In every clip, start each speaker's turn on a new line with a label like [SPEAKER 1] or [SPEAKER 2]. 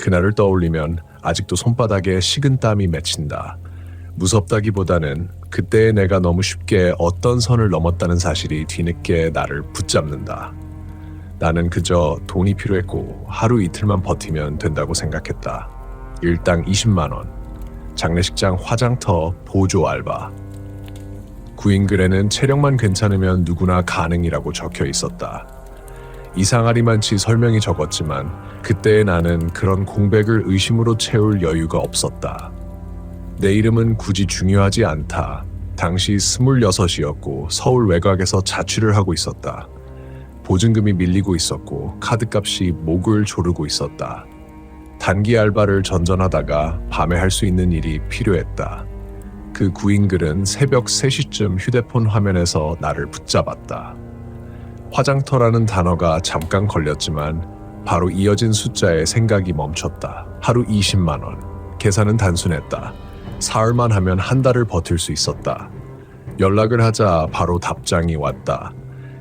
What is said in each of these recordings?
[SPEAKER 1] 그날을 떠올리면 아직도 손바닥에 식은땀이 맺힌다. 무섭다기보다는 그때의 내가 너무 쉽게 어떤 선을 넘었다는 사실이 뒤늦게 나를 붙잡는다. 나는 그저 돈이 필요했고 하루 이틀만 버티면 된다고 생각했다. 일당 20만 원, 장례식장 화장터 보조 알바. 구인글에는 체력만 괜찮으면 누구나 가능이라고 적혀 있었다. 이상하리만치 설명이 적었지만 그때의 나는 그런 공백을 의심으로 채울 여유가 없었다. 내 이름은 굳이 중요하지 않다. 당시 26이었고 서울 외곽에서 자취를 하고 있었다. 보증금이 밀리고 있었고 카드값이 목을 조르고 있었다. 단기 알바를 전전하다가 밤에 할 수 있는 일이 필요했다. 그 구인글은 새벽 3시쯤 휴대폰 화면에서 나를 붙잡았다. 화장터라는 단어가 잠깐 걸렸지만 바로 이어진 숫자에 생각이 멈췄다. 하루 20만 원. 계산은 단순했다. 사흘만 하면 한 달을 버틸 수 있었다. 연락을 하자 바로 답장이 왔다.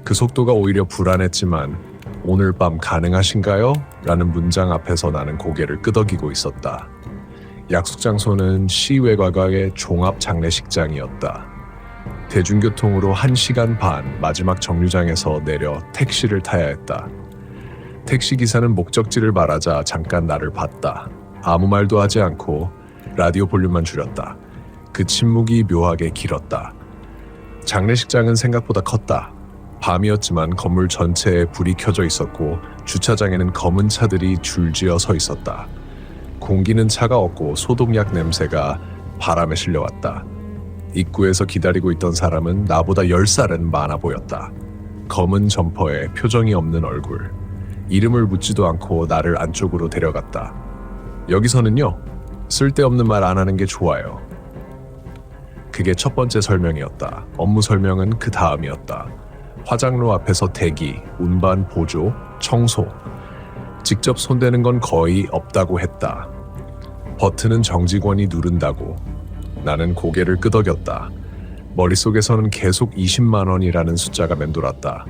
[SPEAKER 1] 그 속도가 오히려 불안했지만 오늘 밤 가능하신가요? 라는 문장 앞에서 나는 고개를 끄덕이고 있었다. 약속 장소는 시외곽의 종합 장례식장이었다. 대중교통으로 1시간 반 마지막 정류장에서 내려 택시를 타야 했다. 택시기사는 목적지를 말하자 잠깐 나를 봤다. 아무 말도 하지 않고 라디오 볼륨만 줄였다. 그 침묵이 묘하게 길었다. 장례식장은 생각보다 컸다. 밤이었지만 건물 전체에 불이 켜져 있었고 주차장에는 검은 차들이 줄지어 서 있었다. 공기는 차가웠고 소독약 냄새가 바람에 실려왔다. 입구에서 기다리고 있던 사람은 나보다 10살은 많아 보였다. 검은 점퍼에 표정이 없는 얼굴. 이름을 묻지도 않고 나를 안쪽으로 데려갔다. 여기서는요, 쓸데없는 말 안 하는 게 좋아요. 그게 첫 번째 설명이었다. 업무 설명은 그 다음이었다. 화장로 앞에서 대기, 운반 보조, 청소. 직접 손대는 건 거의 없다고 했다. 버튼은 정직원이 누른다고. 나는 고개를 끄덕였다. 머릿속에서는 계속 20만 원이라는 숫자가 맴돌았다.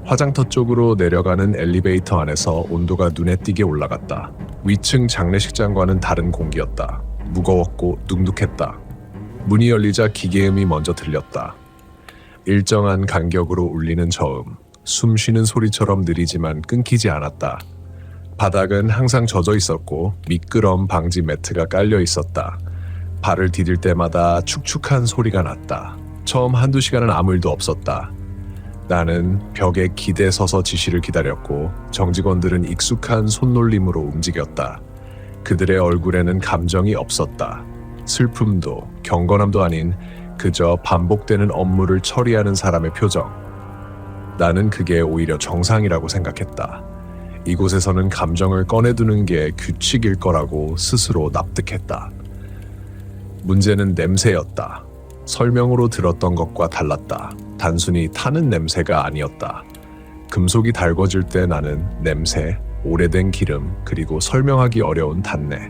[SPEAKER 1] 화장터 쪽으로 내려가는 엘리베이터 안에서 온도가 눈에 띄게 올라갔다. 위층 장례식장과는 다른 공기였다. 무거웠고 눅눅했다. 문이 열리자 기계음이 먼저 들렸다. 일정한 간격으로 울리는 저음. 숨 쉬는 소리처럼 느리지만 끊기지 않았다. 바닥은 항상 젖어 있었고 미끄럼 방지 매트가 깔려 있었다. 발을 디딜 때마다 축축한 소리가 났다. 처음 1~2시간은 아무 일도 없었다. 나는 벽에 기대 서서 지시를 기다렸고 정직원들은 익숙한 손놀림으로 움직였다. 그들의 얼굴에는 감정이 없었다. 슬픔도 경건함도 아닌 그저 반복되는 업무를 처리하는 사람의 표정. 나는 그게 오히려 정상이라고 생각했다. 이곳에서는 감정을 꺼내두는 게 규칙일 거라고 스스로 납득했다. 문제는 냄새였다. 설명으로 들었던 것과 달랐다. 단순히 타는 냄새가 아니었다. 금속이 달궈질 때 나는 냄새, 오래된 기름, 그리고 설명하기 어려운 단내.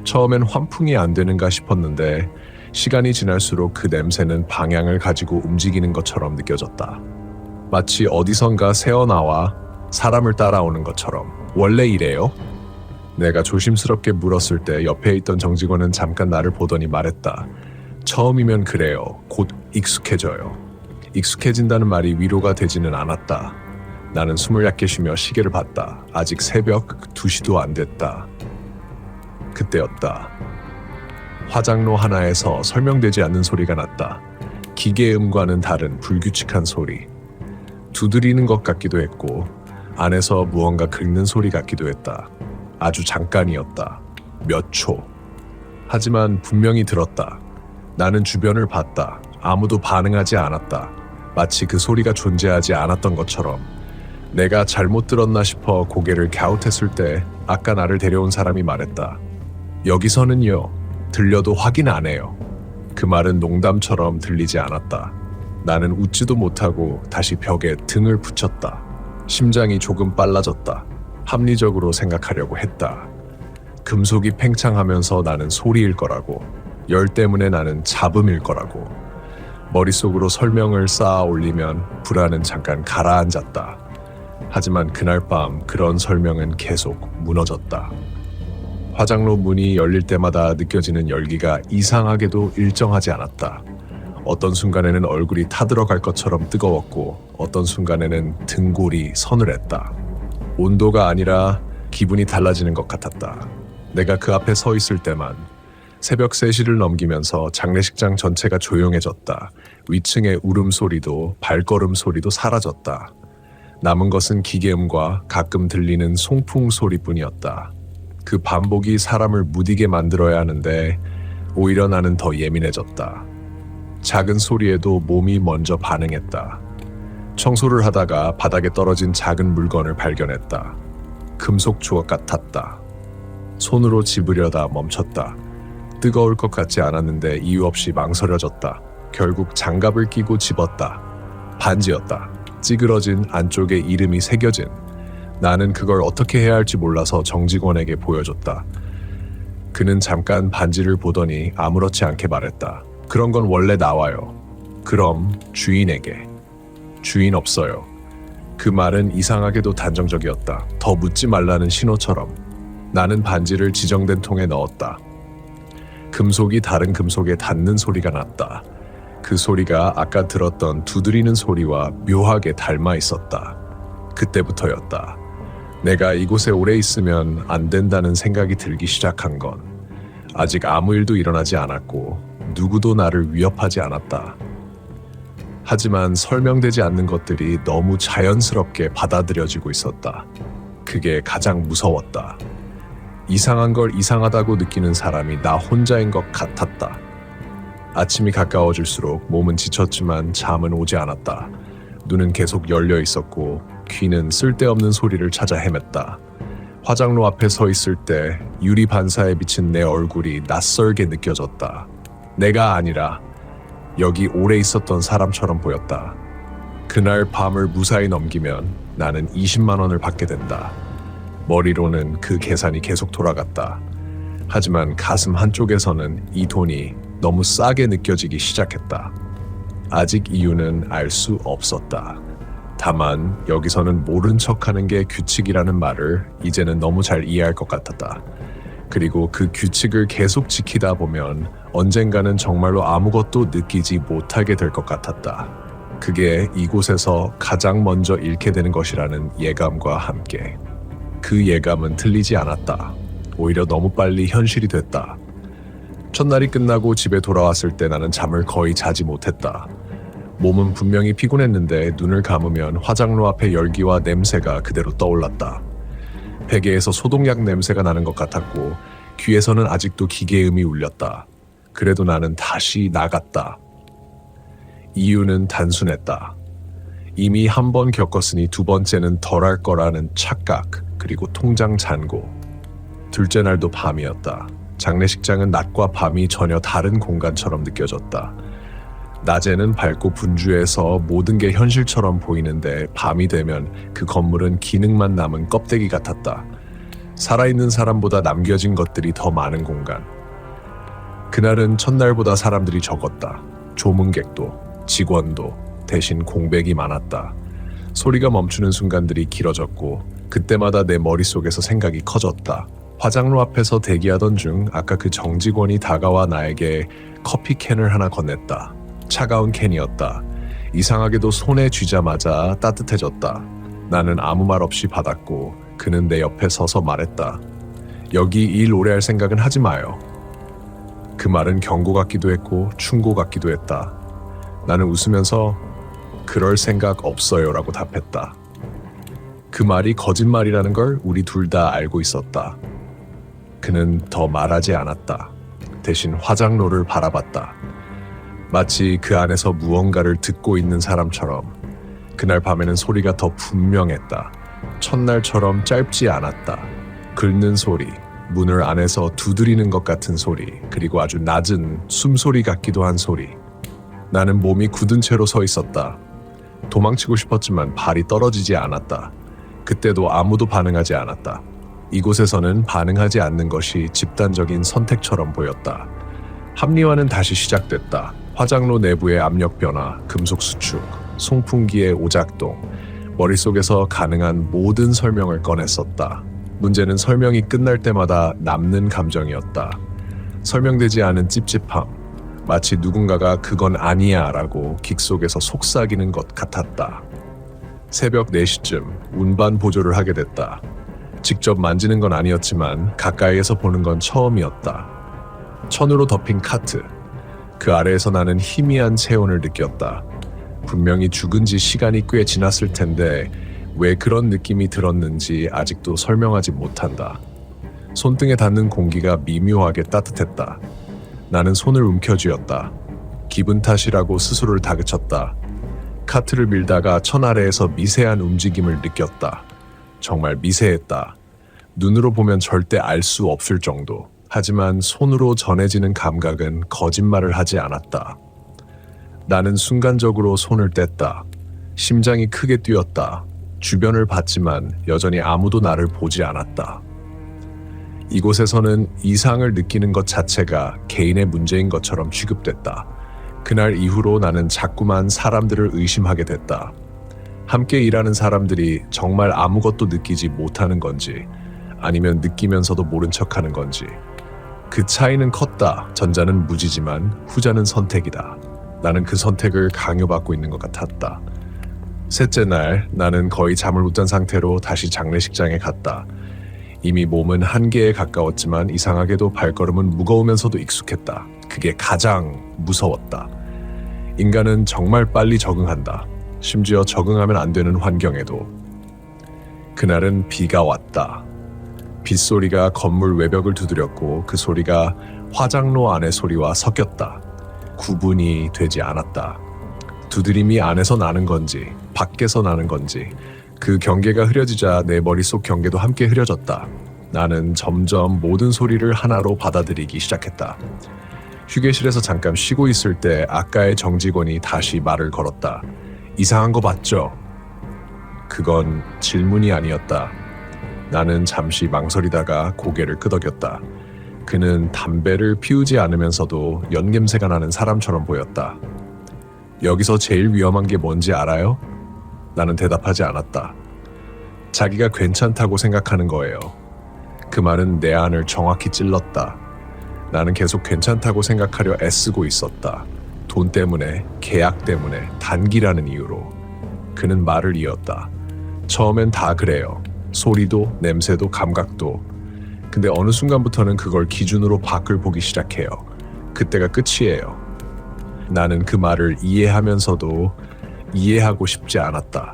[SPEAKER 1] 처음엔 환풍이 안 되는가 싶었는데 시간이 지날수록 그 냄새는 방향을 가지고 움직이는 것처럼 느껴졌다. 마치 어디선가 새어나와 사람을 따라오는 것처럼. 원래 이래요? 내가 조심스럽게 물었을 때 옆에 있던 정직원은 잠깐 나를 보더니 말했다. 처음이면 그래요. 곧 익숙해져요. 익숙해진다는 말이 위로가 되지는 않았다. 나는 숨을 얕게 쉬며 시계를 봤다. 아직 새벽 2시도 안 됐다. 그때였다. 화장로 하나에서 설명되지 않는 소리가 났다. 기계음과는 다른 불규칙한 소리. 두드리는 것 같기도 했고 안에서 무언가 긁는 소리 같기도 했다. 아주 잠깐이었다. 몇 초. 하지만 분명히 들었다. 나는 주변을 봤다. 아무도 반응하지 않았다. 마치 그 소리가 존재하지 않았던 것처럼. 내가 잘못 들었나 싶어 고개를 갸웃했을 때 아까 나를 데려온 사람이 말했다. 여기서는요, 들려도 확인 안 해요. 그 말은 농담처럼 들리지 않았다. 나는 웃지도 못하고 다시 벽에 등을 붙였다. 심장이 조금 빨라졌다. 합리적으로 생각하려고 했다. 금속이 팽창하면서 나는 소리일 거라고. 열 때문에 나는 잡음일 거라고. 머릿속으로 설명을 쌓아 올리면 불안은 잠깐 가라앉았다. 하지만 그날 밤 그런 설명은 계속 무너졌다. 화장로 문이 열릴 때마다 느껴지는 열기가 이상하게도 일정하지 않았다. 어떤 순간에는 얼굴이 타들어갈 것처럼 뜨거웠고 어떤 순간에는 등골이 서늘했다. 온도가 아니라 기분이 달라지는 것 같았다. 내가 그 앞에 서 있을 때만 새벽 3시를 넘기면서 장례식장 전체가 조용해졌다. 위층의 울음소리도 발걸음 소리도 사라졌다. 남은 것은 기계음과 가끔 들리는 송풍 소리뿐이었다. 그 반복이 사람을 무디게 만들어야 하는데 오히려 나는 더 예민해졌다. 작은 소리에도 몸이 먼저 반응했다. 청소를 하다가 바닥에 떨어진 작은 물건을 발견했다. 금속 조각 같았다. 손으로 집으려다 멈췄다. 뜨거울 것 같지 않았는데 이유 없이 망설여졌다. 결국 장갑을 끼고 집었다. 반지였다. 찌그러진 안쪽에 이름이 새겨진. 나는 그걸 어떻게 해야 할지 몰라서 정직원에게 보여줬다. 그는 잠깐 반지를 보더니 아무렇지 않게 말했다. 그런 건 원래 나와요. 그럼 주인에게. 주인 없어요. 그 말은 이상하게도 단정적이었다. 더 묻지 말라는 신호처럼. 나는 반지를 지정된 통에 넣었다. 금속이 다른 금속에 닿는 소리가 났다. 그 소리가 아까 들었던 두드리는 소리와 묘하게 닮아 있었다. 그때부터였다. 내가 이곳에 오래 있으면 안 된다는 생각이 들기 시작한 건 아직 아무 일도 일어나지 않았고 누구도 나를 위협하지 않았다. 하지만 설명되지 않는 것들이 너무 자연스럽게 받아들여지고 있었다. 그게 가장 무서웠다. 이상한 걸 이상하다고 느끼는 사람이 나 혼자인 것 같았다. 아침이 가까워질수록 몸은 지쳤지만 잠은 오지 않았다. 눈은 계속 열려 있었고 귀는 쓸데없는 소리를 찾아 헤맸다. 화장로 앞에 서 있을 때 유리 반사에 비친 내 얼굴이 낯설게 느껴졌다. 내가 아니라 여기 오래 있었던 사람처럼 보였다. 그날 밤을 무사히 넘기면 나는 20만 원을 받게 된다. 머리로는 그 계산이 계속 돌아갔다. 하지만 가슴 한쪽에서는 이 돈이 너무 싸게 느껴지기 시작했다. 아직 이유는 알 수 없었다. 다만 여기서는 모른 척하는 게 규칙이라는 말을 이제는 너무 잘 이해할 것 같았다. 그리고 그 규칙을 계속 지키다 보면 언젠가는 정말로 아무것도 느끼지 못하게 될 것 같았다. 그게 이곳에서 가장 먼저 잃게 되는 것이라는 예감과 함께. 그 예감은 틀리지 않았다. 오히려 너무 빨리 현실이 됐다. 첫날이 끝나고 집에 돌아왔을 때 나는 잠을 거의 자지 못했다. 몸은 분명히 피곤했는데 눈을 감으면 화장로 앞의 열기와 냄새가 그대로 떠올랐다. 베개에서 소독약 냄새가 나는 것 같았고 귀에서는 아직도 기계음이 울렸다. 그래도 나는 다시 나갔다. 이유는 단순했다. 이미 한 번 겪었으니 두 번째는 덜할 거라는 착각, 그리고 통장 잔고. 둘째 날도 밤이었다. 장례식장은 낮과 밤이 전혀 다른 공간처럼 느껴졌다. 낮에는 밝고 분주해서 모든 게 현실처럼 보이는데 밤이 되면 그 건물은 기능만 남은 껍데기 같았다. 살아있는 사람보다 남겨진 것들이 더 많은 공간. 그날은 첫날보다 사람들이 적었다. 조문객도, 직원도, 대신 공백이 많았다. 소리가 멈추는 순간들이 길어졌고 그때마다 내 머릿속에서 생각이 커졌다. 화장로 앞에서 대기하던 중 아까 그 정직원이 다가와 나에게 커피캔을 하나 건넸다. 차가운 캔이었다. 이상하게도 손에 쥐자마자 따뜻해졌다. 나는 아무 말 없이 받았고 그는 내 옆에 서서 말했다. 여기 일 오래 할 생각은 하지 마요. 그 말은 경고 같기도 했고 충고 같기도 했다. 나는 웃으면서 그럴 생각 없어요 라고 답했다. 그 말이 거짓말이라는 걸 우리 둘 다 알고 있었다. 그는 더 말하지 않았다. 대신 화장로를 바라봤다. 마치 그 안에서 무언가를 듣고 있는 사람처럼. 그날 밤에는 소리가 더 분명했다. 첫날처럼 짧지 않았다. 긁는 소리, 문을 안에서 두드리는 것 같은 소리, 그리고 아주 낮은 숨소리 같기도 한 소리. 나는 몸이 굳은 채로 서 있었다. 도망치고 싶었지만 발이 떨어지지 않았다. 그때도 아무도 반응하지 않았다. 이곳에서는 반응하지 않는 것이 집단적인 선택처럼 보였다. 합리화는 다시 시작됐다. 화장로 내부의 압력 변화, 금속 수축, 송풍기의 오작동, 머릿속에서 가능한 모든 설명을 꺼냈었다. 문제는 설명이 끝날 때마다 남는 감정이었다. 설명되지 않은 찝찝함, 마치 누군가가 그건 아니야 라고 귓속에서 속삭이는 것 같았다. 새벽 4시쯤 운반 보조를 하게 됐다. 직접 만지는 건 아니었지만 가까이에서 보는 건 처음이었다. 천으로 덮인 카트, 그 아래에서 나는 희미한 체온을 느꼈다. 분명히 죽은 지 시간이 꽤 지났을 텐데 왜 그런 느낌이 들었는지 아직도 설명하지 못한다. 손등에 닿는 공기가 미묘하게 따뜻했다. 나는 손을 움켜쥐었다. 기분 탓이라고 스스로를 다그쳤다. 카트를 밀다가 천 아래에서 미세한 움직임을 느꼈다. 정말 미세했다. 눈으로 보면 절대 알 수 없을 정도. 하지만 손으로 전해지는 감각은 거짓말을 하지 않았다. 나는 순간적으로 손을 뗐다. 심장이 크게 뛰었다. 주변을 봤지만 여전히 아무도 나를 보지 않았다. 이곳에서는 이상을 느끼는 것 자체가 개인의 문제인 것처럼 취급됐다. 그날 이후로 나는 자꾸만 사람들을 의심하게 됐다. 함께 일하는 사람들이 정말 아무것도 느끼지 못하는 건지, 아니면 느끼면서도 모른 척하는 건지. 그 차이는 컸다. 전자는 무지지만 후자는 선택이다. 나는 그 선택을 강요받고 있는 것 같았다. 셋째 날, 나는 거의 잠을 못 잔 상태로 다시 장례식장에 갔다. 이미 몸은 한계에 가까웠지만 이상하게도 발걸음은 무거우면서도 익숙했다. 그게 가장 무서웠다. 인간은 정말 빨리 적응한다. 심지어 적응하면 안 되는 환경에도. 그날은 비가 왔다. 빗소리가 건물 외벽을 두드렸고 그 소리가 화장로 안의 소리와 섞였다. 구분이 되지 않았다. 두드림이 안에서 나는 건지 밖에서 나는 건지 그 경계가 흐려지자 내 머릿속 경계도 함께 흐려졌다. 나는 점점 모든 소리를 하나로 받아들이기 시작했다. 휴게실에서 잠깐 쉬고 있을 때 아까의 정직원이 다시 말을 걸었다. 이상한 거 맞죠? 그건 질문이 아니었다. 나는 잠시 망설이다가 고개를 끄덕였다. 그는 담배를 피우지 않으면서도 연냄새가 나는 사람처럼 보였다. 여기서 제일 위험한 게 뭔지 알아요? 나는 대답하지 않았다. 자기가 괜찮다고 생각하는 거예요. 그 말은 내 안을 정확히 찔렀다. 나는 계속 괜찮다고 생각하려 애쓰고 있었다. 돈 때문에, 계약 때문에, 단기라는 이유로. 그는 말을 이었다. 처음엔 다 그래요. 소리도, 냄새도, 감각도. 근데 어느 순간부터는 그걸 기준으로 밖을 보기 시작해요. 그때가 끝이에요. 나는 그 말을 이해하면서도 이해하고 싶지 않았다.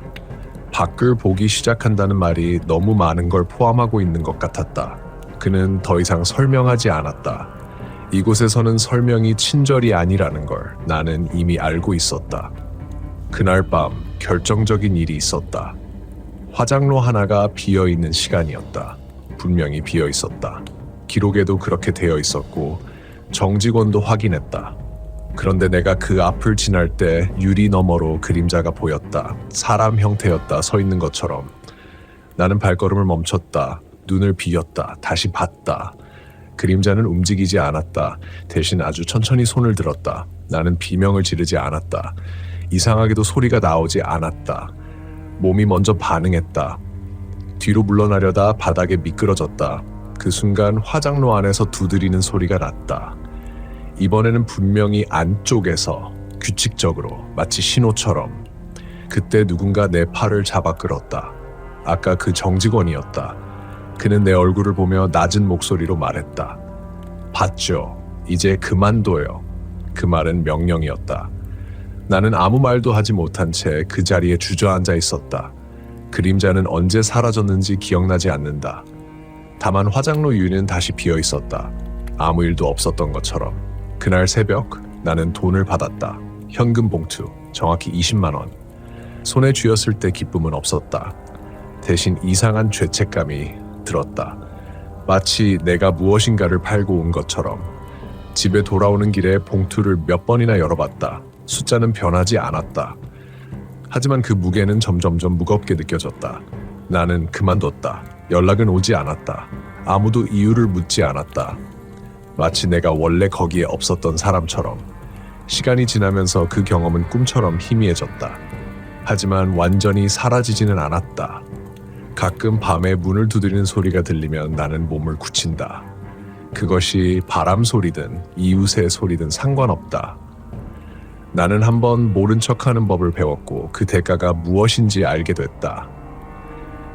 [SPEAKER 1] 밖을 보기 시작한다는 말이 너무 많은 걸 포함하고 있는 것 같았다. 그는 더 이상 설명하지 않았다. 이곳에서는 설명이 친절이 아니라는 걸 나는 이미 알고 있었다. 그날 밤 결정적인 일이 있었다. 화장로 하나가 비어있는 시간이었다. 분명히 비어있었다. 기록에도 그렇게 되어 있었고 정직원도 확인했다. 그런데 내가 그 앞을 지날 때 유리 너머로 그림자가 보였다. 사람 형태였다. 서 있는 것처럼. 나는 발걸음을 멈췄다. 눈을 비웠다. 다시 봤다. 그림자는 움직이지 않았다. 대신 아주 천천히 손을 들었다. 나는 비명을 지르지 않았다. 이상하게도 소리가 나오지 않았다. 몸이 먼저 반응했다. 뒤로 물러나려다 바닥에 미끄러졌다. 그 순간 화장로 안에서 두드리는 소리가 났다. 이번에는 분명히 안쪽에서 규칙적으로 마치 신호처럼. 그때 누군가 내 팔을 잡아 끌었다. 아까 그 정직원이었다. 그는 내 얼굴을 보며 낮은 목소리로 말했다. 봤죠? 이제 그만둬요. 그 말은 명령이었다. 나는 아무 말도 하지 못한 채 그 자리에 주저앉아 있었다. 그림자는 언제 사라졌는지 기억나지 않는다. 다만 화장로 유리는 다시 비어 있었다. 아무 일도 없었던 것처럼. 그날 새벽 나는 돈을 받았다. 현금 봉투, 정확히 20만 원. 손에 쥐었을 때 기쁨은 없었다. 대신 이상한 죄책감이 들었다. 마치 내가 무엇인가를 팔고 온 것처럼. 집에 돌아오는 길에 봉투를 몇 번이나 열어봤다. 숫자는 변하지 않았다. 하지만 그 무게는 점점점 무겁게 느껴졌다. 나는 그만뒀다. 연락은 오지 않았다. 아무도 이유를 묻지 않았다. 마치 내가 원래 거기에 없었던 사람처럼. 시간이 지나면서 그 경험은 꿈처럼 희미해졌다. 하지만 완전히 사라지지는 않았다. 가끔 밤에 문을 두드리는 소리가 들리면 나는 몸을 굳힌다. 그것이 바람 소리든 이웃의 소리든 상관없다. 나는 한번 모른 척하는 법을 배웠고 그 대가가 무엇인지 알게 됐다.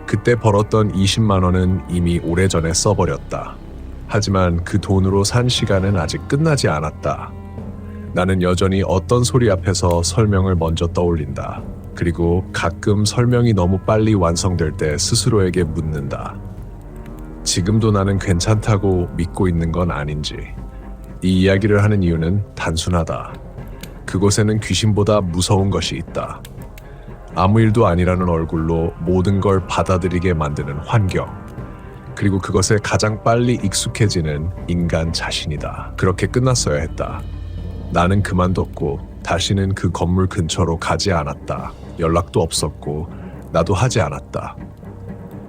[SPEAKER 1] 그때 벌었던 20만 원은 이미 오래전에 써버렸다. 하지만 그 돈으로 산 시간은 아직 끝나지 않았다. 나는 여전히 어떤 소리 앞에서 설명을 먼저 떠올린다. 그리고 가끔 설명이 너무 빨리 완성될 때 스스로에게 묻는다. 지금도 나는 괜찮다고 믿고 있는 건 아닌지. 이 이야기를 하는 이유는 단순하다. 그곳에는 귀신보다 무서운 것이 있다. 아무 일도 아니라는 얼굴로 모든 걸 받아들이게 만드는 환경. 그리고 그것에 가장 빨리 익숙해지는 인간 자신이다. 그렇게 끝났어야 했다. 나는 그만뒀고 다시는 그 건물 근처로 가지 않았다. 연락도 없었고 나도 하지 않았다.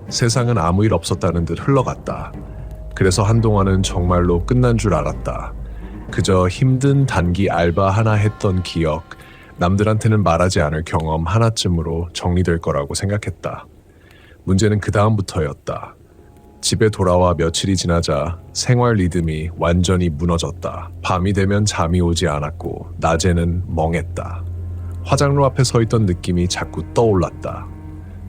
[SPEAKER 1] 세상은 아무 일 없었다는 듯 흘러갔다. 그래서 한동안은 정말로 끝난 줄 알았다. 그저 힘든 단기 알바 하나 했던 기억, 남들한테는 말하지 않을 경험 하나쯤으로 정리될 거라고 생각했다. 문제는 그 다음부터였다. 집에 돌아와 며칠이 지나자 생활 리듬이 완전히 무너졌다. 밤이 되면 잠이 오지 않았고 낮에는 멍했다. 화장로 앞에 서 있던 느낌이 자꾸 떠올랐다.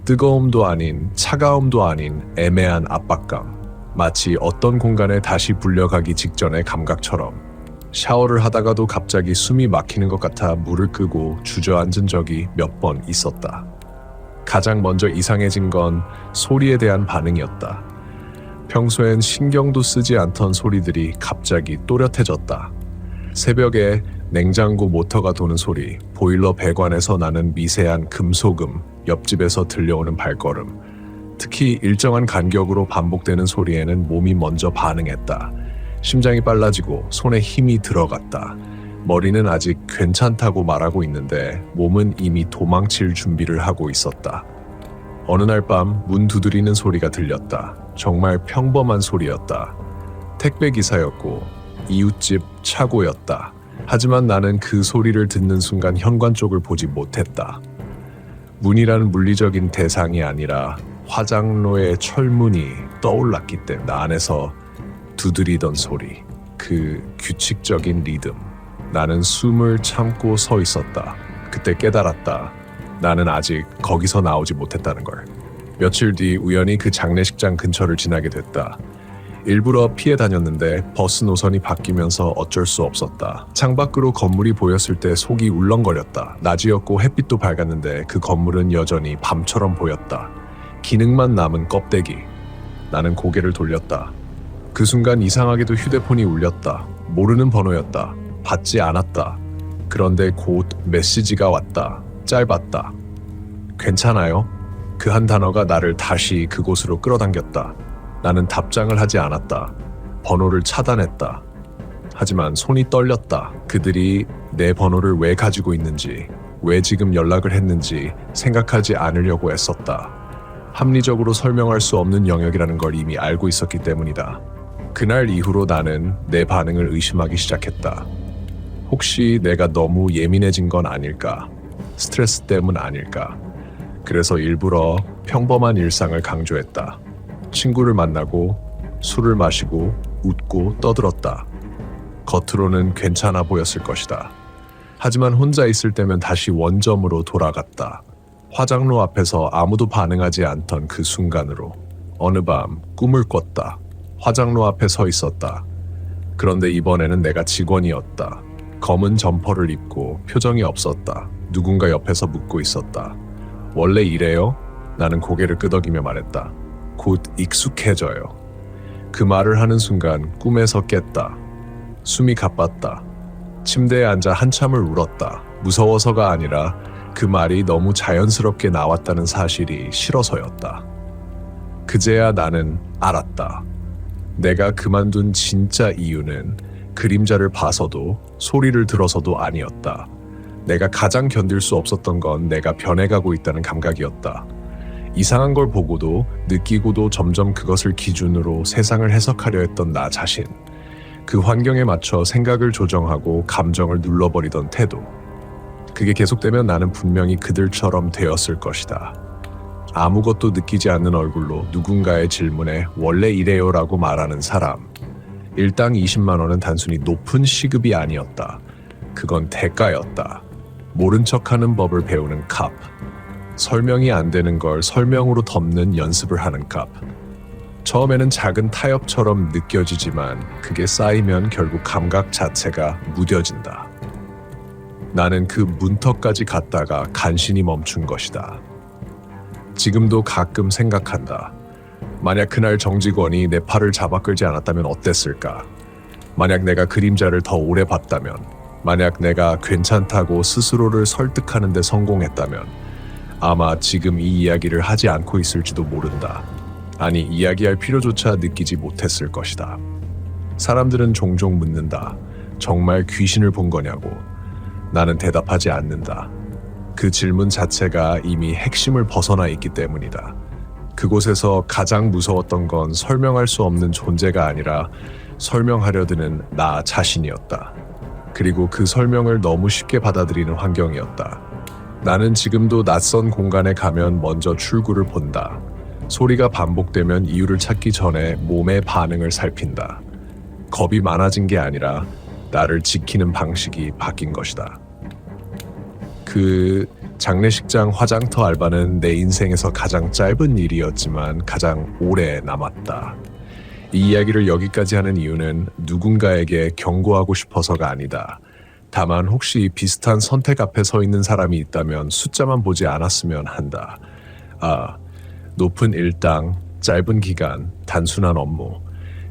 [SPEAKER 1] 뜨거움도 아닌 차가움도 아닌 애매한 압박감. 마치 어떤 공간에 다시 불려가기 직전의 감각처럼. 샤워를 하다가도 갑자기 숨이 막히는 것 같아 물을 끄고 주저앉은 적이 몇 번 있었다. 가장 먼저 이상해진 건 소리에 대한 반응이었다. 평소엔 신경도 쓰지 않던 소리들이 갑자기 또렷해졌다. 새벽에 냉장고 모터가 도는 소리, 보일러 배관에서 나는 미세한 금소금, 옆집에서 들려오는 발걸음. 특히 일정한 간격으로 반복되는 소리에는 몸이 먼저 반응했다. 심장이 빨라지고 손에 힘이 들어갔다. 머리는 아직 괜찮다고 말하고 있는데 몸은 이미 도망칠 준비를 하고 있었다. 어느 날 밤 문 두드리는 소리가 들렸다. 정말 평범한 소리였다. 택배기사였고 이웃집 차고였다. 하지만 나는 그 소리를 듣는 순간 현관 쪽을 보지 못했다. 문이라는 물리적인 대상이 아니라 화장로의 철문이 떠올랐기 때문에 안에서 두드리던 소리, 그 규칙적인 리듬. 나는 숨을 참고 서 있었다. 그때 깨달았다. 나는 아직 거기서 나오지 못했다는 걸. 며칠 뒤 우연히 그 장례식장 근처를 지나게 됐다. 일부러 피해 다녔는데 버스 노선이 바뀌면서 어쩔 수 없었다. 창밖으로 건물이 보였을 때 속이 울렁거렸다. 낮이었고 햇빛도 밝았는데 그 건물은 여전히 밤처럼 보였다. 기능만 남은 껍데기. 나는 고개를 돌렸다. 그 순간 이상하게도 휴대폰이 울렸다. 모르는 번호였다. 받지 않았다. 그런데 곧 메시지가 왔다. 짧았다. 괜찮아요? 그 한 단어가 나를 다시 그곳으로 끌어당겼다. 나는 답장을 하지 않았다. 번호를 차단했다. 하지만 손이 떨렸다. 그들이 내 번호를 왜 가지고 있는지, 왜 지금 연락을 했는지 생각하지 않으려고 애썼다. 합리적으로 설명할 수 없는 영역이라는 걸 이미 알고 있었기 때문이다. 그날 이후로 나는 내 반응을 의심하기 시작했다. 혹시 내가 너무 예민해진 건 아닐까? 스트레스 때문 아닐까? 그래서 일부러 평범한 일상을 강조했다. 친구를 만나고 술을 마시고 웃고 떠들었다. 겉으로는 괜찮아 보였을 것이다. 하지만 혼자 있을 때면 다시 원점으로 돌아갔다. 화장로 앞에서 아무도 반응하지 않던 그 순간으로. 어느 밤 꿈을 꿨다. 화장로 앞에 서 있었다. 그런데 이번에는 내가 직원이었다. 검은 점퍼를 입고 표정이 없었다. 누군가 옆에서 묻고 있었다. 원래 이래요? 나는 고개를 끄덕이며 말했다. 곧 익숙해져요. 그 말을 하는 순간 꿈에서 깼다. 숨이 가빴다. 침대에 앉아 한참을 울었다. 무서워서가 아니라 그 말이 너무 자연스럽게 나왔다는 사실이 싫어서였다. 그제야 나는 알았다. 내가 그만둔 진짜 이유는 그림자를 봐서도 소리를 들어서도 아니었다. 내가 가장 견딜 수 없었던 건 내가 변해가고 있다는 감각이었다. 이상한 걸 보고도 느끼고도 점점 그것을 기준으로 세상을 해석하려 했던 나 자신. 그 환경에 맞춰 생각을 조정하고 감정을 눌러버리던 태도. 그게 계속되면 나는 분명히 그들처럼 되었을 것이다. 아무것도 느끼지 않는 얼굴로 누군가의 질문에 원래 이래요라고 말하는 사람. 일당 20만 원은 단순히 높은 시급이 아니었다. 그건 대가였다. 모른 척하는 법을 배우는 값. 설명이 안 되는 걸 설명으로 덮는 연습을 하는 값. 처음에는 작은 타협처럼 느껴지지만 그게 쌓이면 결국 감각 자체가 무뎌진다. 나는 그 문턱까지 갔다가 간신히 멈춘 것이다. 지금도 가끔 생각한다. 만약 그날 정직원이 내 팔을 잡아 끌지 않았다면 어땠을까? 만약 내가 그림자를 더 오래 봤다면, 만약 내가 괜찮다고 스스로를 설득하는 데 성공했다면 아마 지금 이 이야기를 하지 않고 있을지도 모른다. 아니, 이야기할 필요조차 느끼지 못했을 것이다. 사람들은 종종 묻는다. 정말 귀신을 본 거냐고. 나는 대답하지 않는다. 그 질문 자체가 이미 핵심을 벗어나 있기 때문이다. 그곳에서 가장 무서웠던 건 설명할 수 없는 존재가 아니라 설명하려 드는 나 자신이었다. 그리고 그 설명을 너무 쉽게 받아들이는 환경이었다. 나는 지금도 낯선 공간에 가면 먼저 출구를 본다. 소리가 반복되면 이유를 찾기 전에 몸의 반응을 살핀다. 겁이 많아진 게 아니라 나를 지키는 방식이 바뀐 것이다. 그 장례식장 화장터 알바는 내 인생에서 가장 짧은 일이었지만 가장 오래 남았다. 이 이야기를 여기까지 하는 이유는 누군가에게 경고하고 싶어서가 아니다. 다만 혹시 비슷한 선택 앞에 서 있는 사람이 있다면 숫자만 보지 않았으면 한다. 높은 일당, 짧은 기간, 단순한 업무.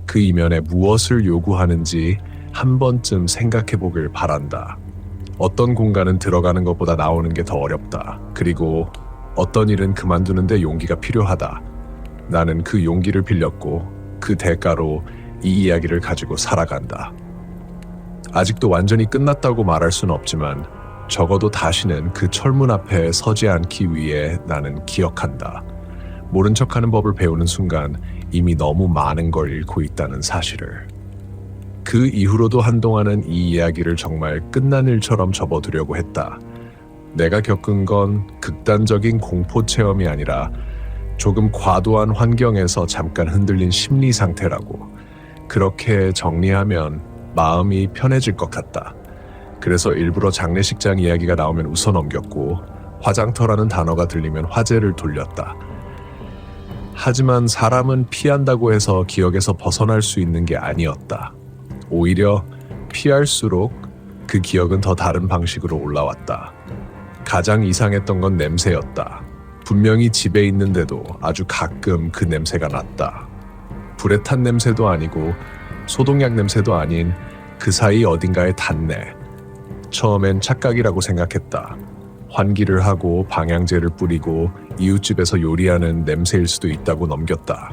[SPEAKER 1] 그 이면에 무엇을 요구하는지 한 번쯤 생각해 보길 바란다. 어떤 공간은 들어가는 것보다 나오는 게 더 어렵다. 그리고 어떤 일은 그만두는데 용기가 필요하다. 나는 그 용기를 빌렸고 그 대가로 이 이야기를 가지고 살아간다. 아직도 완전히 끝났다고 말할 수는 없지만 적어도 다시는 그 철문 앞에 서지 않기 위해 나는 기억한다. 모른 척하는 법을 배우는 순간 이미 너무 많은 걸 잃고 있다는 사실을. 그 이후로도 한동안은 이 이야기를 정말 끝난 일처럼 접어두려고 했다. 내가 겪은 건 극단적인 공포 체험이 아니라 조금 과도한 환경에서 잠깐 흔들린 심리 상태라고. 그렇게 정리하면 마음이 편해질 것 같다. 그래서 일부러 장례식장 이야기가 나오면 웃어 넘겼고 화장터라는 단어가 들리면 화제를 돌렸다. 하지만 사람은 피한다고 해서 기억에서 벗어날 수 있는 게 아니었다. 오히려 피할수록 그 기억은 더 다른 방식으로 올라왔다. 가장 이상했던 건 냄새였다. 분명히 집에 있는데도 아주 가끔 그 냄새가 났다. 불에 탄 냄새도 아니고 소독약 냄새도 아닌 그 사이 어딘가에 닿네. 처음엔 착각이라고 생각했다. 환기를 하고 방향제를 뿌리고 이웃집에서 요리하는 냄새일 수도 있다고 넘겼다.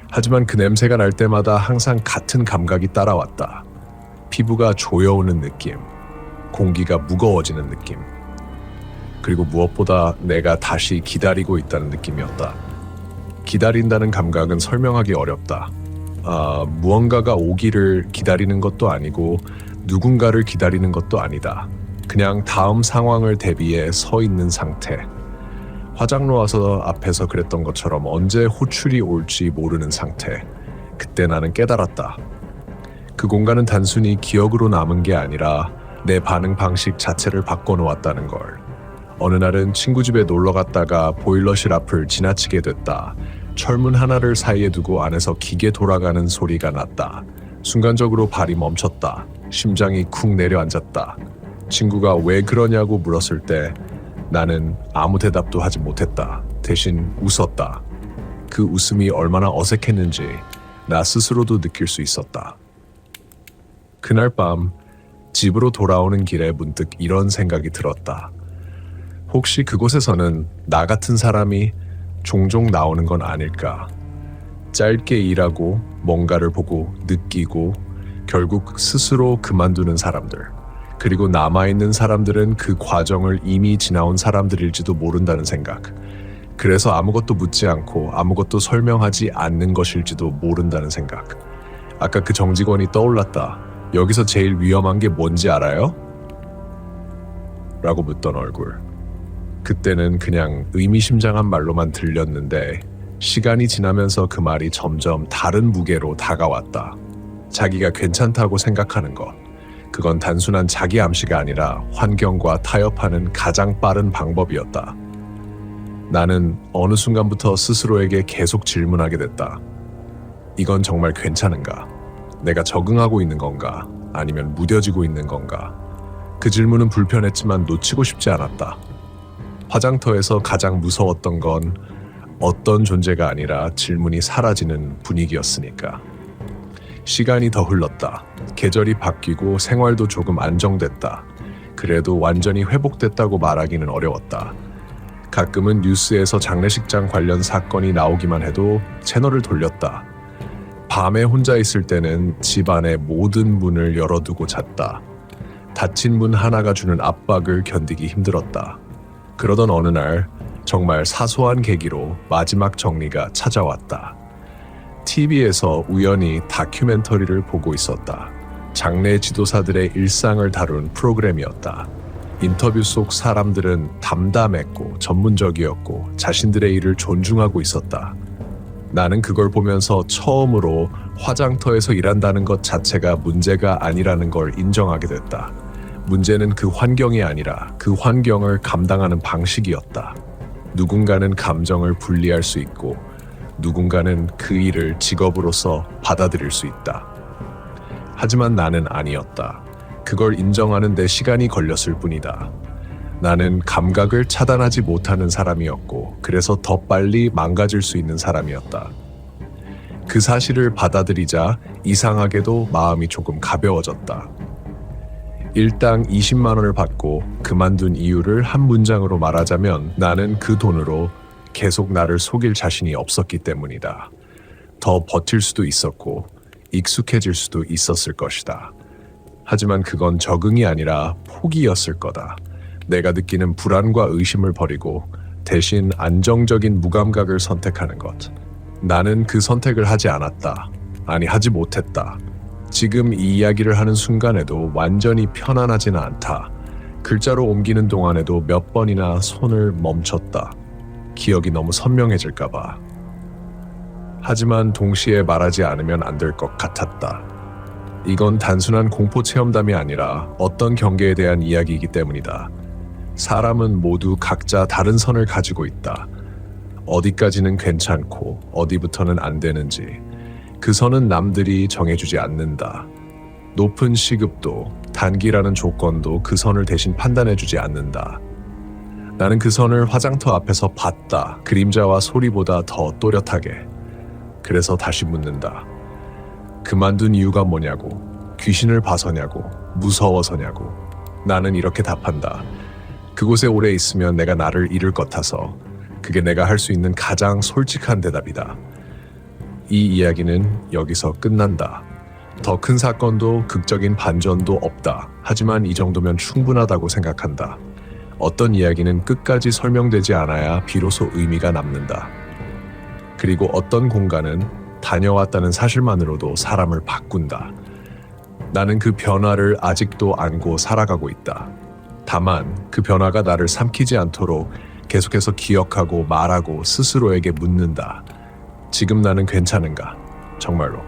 [SPEAKER 1] 하지만 그 냄새가 날 때마다 항상 같은 감각이 따라왔다. 피부가 조여오는 느낌, 공기가 무거워지는 느낌, 그리고 무엇보다 내가 다시 기다리고 있다는 느낌이었다. 기다린다는 감각은 설명하기 어렵다. 무언가가 오기를 기다리는 것도 아니고 누군가를 기다리는 것도 아니다. 그냥 다음 상황을 대비해 서 있는 상태. 화장로 와서 앞에서 그랬던 것처럼 언제 호출이 올지 모르는 상태. 그때 나는 깨달았다. 그 공간은 단순히 기억으로 남은 게 아니라 내 반응 방식 자체를 바꿔놓았다는 걸. 어느 날은 친구 집에 놀러 갔다가 보일러실 앞을 지나치게 됐다. 철문 하나를 사이에 두고 안에서 기계 돌아가는 소리가 났다. 순간적으로 발이 멈췄다. 심장이 쿵 내려앉았다. 친구가 왜 그러냐고 물었을 때 나는 아무 대답도 하지 못했다. 대신 웃었다. 그 웃음이 얼마나 어색했는지 나 스스로도 느낄 수 있었다. 그날 밤 집으로 돌아오는 길에 문득 이런 생각이 들었다. 혹시 그곳에서는 나 같은 사람이 종종 나오는 건 아닐까? 짧게 일하고 뭔가를 보고 느끼고 결국 스스로 그만두는 사람들. 그리고 남아있는 사람들은 그 과정을 이미 지나온 사람들일지도 모른다는 생각. 그래서 아무것도 묻지 않고 아무것도 설명하지 않는 것일지도 모른다는 생각. 아까 그 정직원이 떠올랐다. 여기서 제일 위험한 게 뭔지 알아요? 라고 묻던 얼굴. 그때는 그냥 의미심장한 말로만 들렸는데 시간이 지나면서 그 말이 점점 다른 무게로 다가왔다. 자기가 괜찮다고 생각하는 것. 그건 단순한 자기 암시가 아니라 환경과 타협하는 가장 빠른 방법이었다. 나는 어느 순간부터 스스로에게 계속 질문하게 됐다. 이건 정말 괜찮은가? 내가 적응하고 있는 건가? 아니면 무뎌지고 있는 건가? 그 질문은 불편했지만 놓치고 싶지 않았다. 화장터에서 가장 무서웠던 건 어떤 존재가 아니라 질문이 사라지는 분위기였으니까. 시간이 더 흘렀다. 계절이 바뀌고 생활도 조금 안정됐다. 그래도 완전히 회복됐다고 말하기는 어려웠다. 가끔은 뉴스에서 장례식장 관련 사건이 나오기만 해도 채널을 돌렸다. 밤에 혼자 있을 때는 집안의 모든 문을 열어두고 잤다. 닫힌 문 하나가 주는 압박을 견디기 힘들었다. 그러던 어느 날 정말 사소한 계기로 마지막 정리가 찾아왔다. TV에서 우연히 다큐멘터리를 보고 있었다. 장례 지도사들의 일상을 다룬 프로그램이었다. 인터뷰 속 사람들은 담담했고 전문적이었고 자신들의 일을 존중하고 있었다. 나는 그걸 보면서 처음으로 화장터에서 일한다는 것 자체가 문제가 아니라는 걸 인정하게 됐다. 문제는 그 환경이 아니라 그 환경을 감당하는 방식이었다. 누군가는 감정을 분리할 수 있고 누군가는 그 일을 직업으로서 받아들일 수 있다. 하지만 나는 아니었다. 그걸 인정하는 데 시간이 걸렸을 뿐이다. 나는 감각을 차단하지 못하는 사람이었고 그래서 더 빨리 망가질 수 있는 사람이었다. 그 사실을 받아들이자 이상하게도 마음이 조금 가벼워졌다. 일당 20만 원을 받고 그만둔 이유를 한 문장으로 말하자면 나는 그 돈으로 계속 나를 속일 자신이 없었기 때문이다. 더 버틸 수도 있었고 익숙해질 수도 있었을 것이다. 하지만 그건 적응이 아니라 포기였을 거다. 내가 느끼는 불안과 의심을 버리고 대신 안정적인 무감각을 선택하는 것. 나는 그 선택을 하지 않았다. 아니, 하지 못했다. 지금 이 이야기를 하는 순간에도 완전히 편안하지는 않다. 글자로 옮기는 동안에도 몇 번이나 손을 멈췄다. 기억이 너무 선명해질까봐. 하지만 동시에 말하지 않으면 안 될 것 같았다. 이건 단순한 공포 체험담이 아니라 어떤 경계에 대한 이야기이기 때문이다. 사람은 모두 각자 다른 선을 가지고 있다. 어디까지는 괜찮고 어디부터는 안 되는지. 그 선은 남들이 정해주지 않는다. 높은 시급도 단기라는 조건도 그 선을 대신 판단해주지 않는다. 나는 그 선을 화장터 앞에서 봤다. 그림자와 소리보다 더 또렷하게. 그래서 다시 묻는다. 그만둔 이유가 뭐냐고. 귀신을 봐서냐고. 무서워서냐고. 나는 이렇게 답한다. 그곳에 오래 있으면 내가 나를 잃을 것 같아서. 그게 내가 할 수 있는 가장 솔직한 대답이다. 이 이야기는 여기서 끝난다. 더 큰 사건도 극적인 반전도 없다. 하지만 이 정도면 충분하다고 생각한다. 어떤 이야기는 끝까지 설명되지 않아야 비로소 의미가 남는다. 그리고 어떤 공간은 다녀왔다는 사실만으로도 사람을 바꾼다. 나는 그 변화를 아직도 안고 살아가고 있다. 다만 그 변화가 나를 삼키지 않도록 계속해서 기억하고 말하고 스스로에게 묻는다. 지금 나는 괜찮은가? 정말로.